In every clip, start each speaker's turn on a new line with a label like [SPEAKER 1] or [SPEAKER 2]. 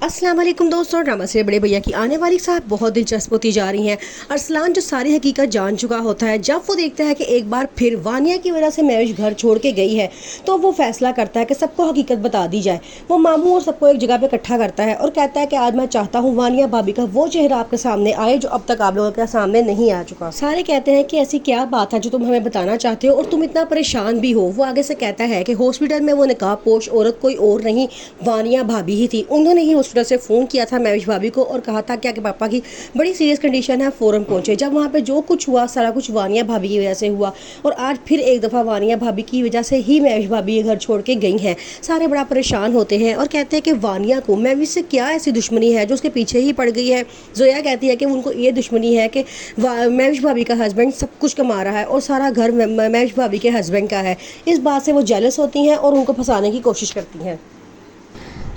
[SPEAKER 1] अस्सलाम वालेकुम दोस्तों, ड्रामा से बड़े भैया की आने वाली साहब बहुत दिलचस्प होती जा रही हैं। अरसलान जो सारी हकीकत जान चुका होता है, जब वो देखता है कि एक बार फिर वानिया की वजह से महविश घर छोड़ के गई है, तो वो फैसला करता है कि सबको हकीकत बता दी जाए। वो मामू और सबको एक जगह पे इकट्ठा करता है और कहता है कि आज मैं चाहता हूँ वानिया भाभी का वो चेहरा आपके सामने आए जो अब तक आप लोगों के सामने नहीं आ चुका। सारे कहते हैं कि ऐसी क्या बात है जो तुम हमें बताना चाहते हो और तुम इतना परेशान भी हो। वो आगे से कहता है कि हॉस्पिटल में वो निकाहपोश औरत कोई और नहीं, वानिया भाभी ही थी। उन्होंने ही हॉस्पिटल से फ़ोन किया था महविश भाभी को और कहा था क्या कि पापा की बड़ी सीरियस कंडीशन है, फ़ौरन पहुंचे। जब वहाँ पे जो कुछ हुआ सारा कुछ वानिया भाभी की वजह से हुआ और आज फिर एक दफ़ा वानिया भाभी की वजह से ही महविश भाभी ये घर छोड़ के गई हैं। सारे बड़ा परेशान होते हैं और कहते हैं कि वानिया को महविश से क्या ऐसी दुश्मनी है जो उसके पीछे ही पड़ गई है। जोया कहती है कि उनको ये दुश्मनी है कि महविश भाभी का हस्बैंड सब कुछ कमा रहा है और सारा घर महविश भाभी के हस्बैंड का है। इस बात से वो जेलस होती हैं और उनको फंसाने की कोशिश करती हैं।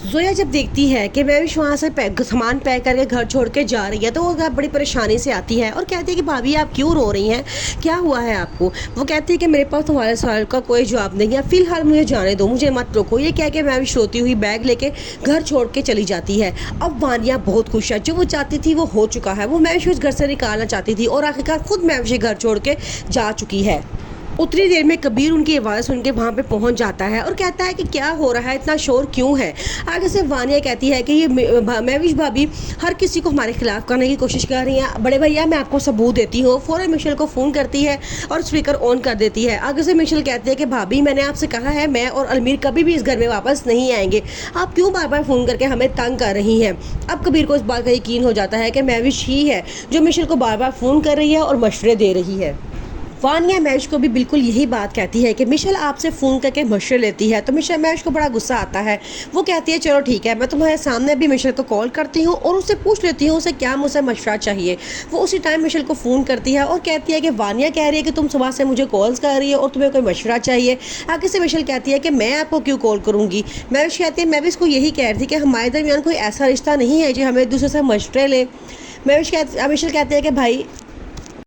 [SPEAKER 1] जोया जब देखती है कि महविश वहाँ से सामान पैक करके घर छोड़ के जा रही है, तो वो बड़ी परेशानी से आती है और कहती है कि भाभी आप क्यों रो रही हैं, क्या हुआ है आपको। वो कहती है कि मेरे पास तुम्हारे सवाल का कोई जवाब नहीं है, फिलहाल मुझे जाने दो, मुझे मत रोको। ये कह के महविश रोती हुई बैग लेके घर छोड़ के चली जाती है। अब वानिया बहुत खुश है, जो वो चाहती थी वो हो चुका है। वो महविश उस घर से निकालना चाहती थी और आखिरकार खुद महविश घर छोड़ के जा चुकी है। उतनी देर में कबीर उनकी आवाज़ सुन के वहाँ पे पहुँच जाता है और कहता है कि क्या हो रहा है, इतना शोर क्यों है। आगे से वानिया कहती है कि ये महविश भाभी हर किसी को हमारे खिलाफ करने की कोशिश कर रही हैं। बड़े भैया मैं आपको सबूत देती हूँ। फ़ौरन मिशेल को फ़ोन करती है और स्पीकर ऑन कर देती है। आगे से मिशेल कहती है कि भाभी मैंने आपसे कहा है मैं और अलमीर कभी भी इस घर में वापस नहीं आएंगे, आप क्यों बार बार फ़ोन करके हमें तंग कर रही हैं। अब कबीर को इस बात का यकीन हो जाता है कि महविश ही है जो मिशेल को बार बार फ़ोन कर रही है और मशवरे दे रही है। वानिया महविश को भी बिल्कुल यही बात कहती है कि मिशेल आपसे फ़ोन करके मशवरे लेती है। तो मिशेल महविश को बड़ा गुस्सा आता है। वो कहती है चलो ठीक है, मैं तुम्हारे सामने भी मिशेल को कॉल करती हूँ और उससे पूछ लेती हूँ उसे क्या मुझसे मशवरा चाहिए। वो उसी टाइम मिशेल को फ़ोन करती है और कहती है कि वानिया कह रही है कि तुम सुबह से मुझे कॉल्स कर रही है और तुम्हें कोई मशवरा चाहिए। आगे से मिशेल कहती है कि मैं आपको क्यों कॉल करूँगी। महविश कहती है मैं भी इसको यही कह रही थी कि हमारे दरमियान कोई ऐसा रिश्ता नहीं है जो हमें एक दूसरे से मशवरे ले। मिशेल कहते हैं कि भाई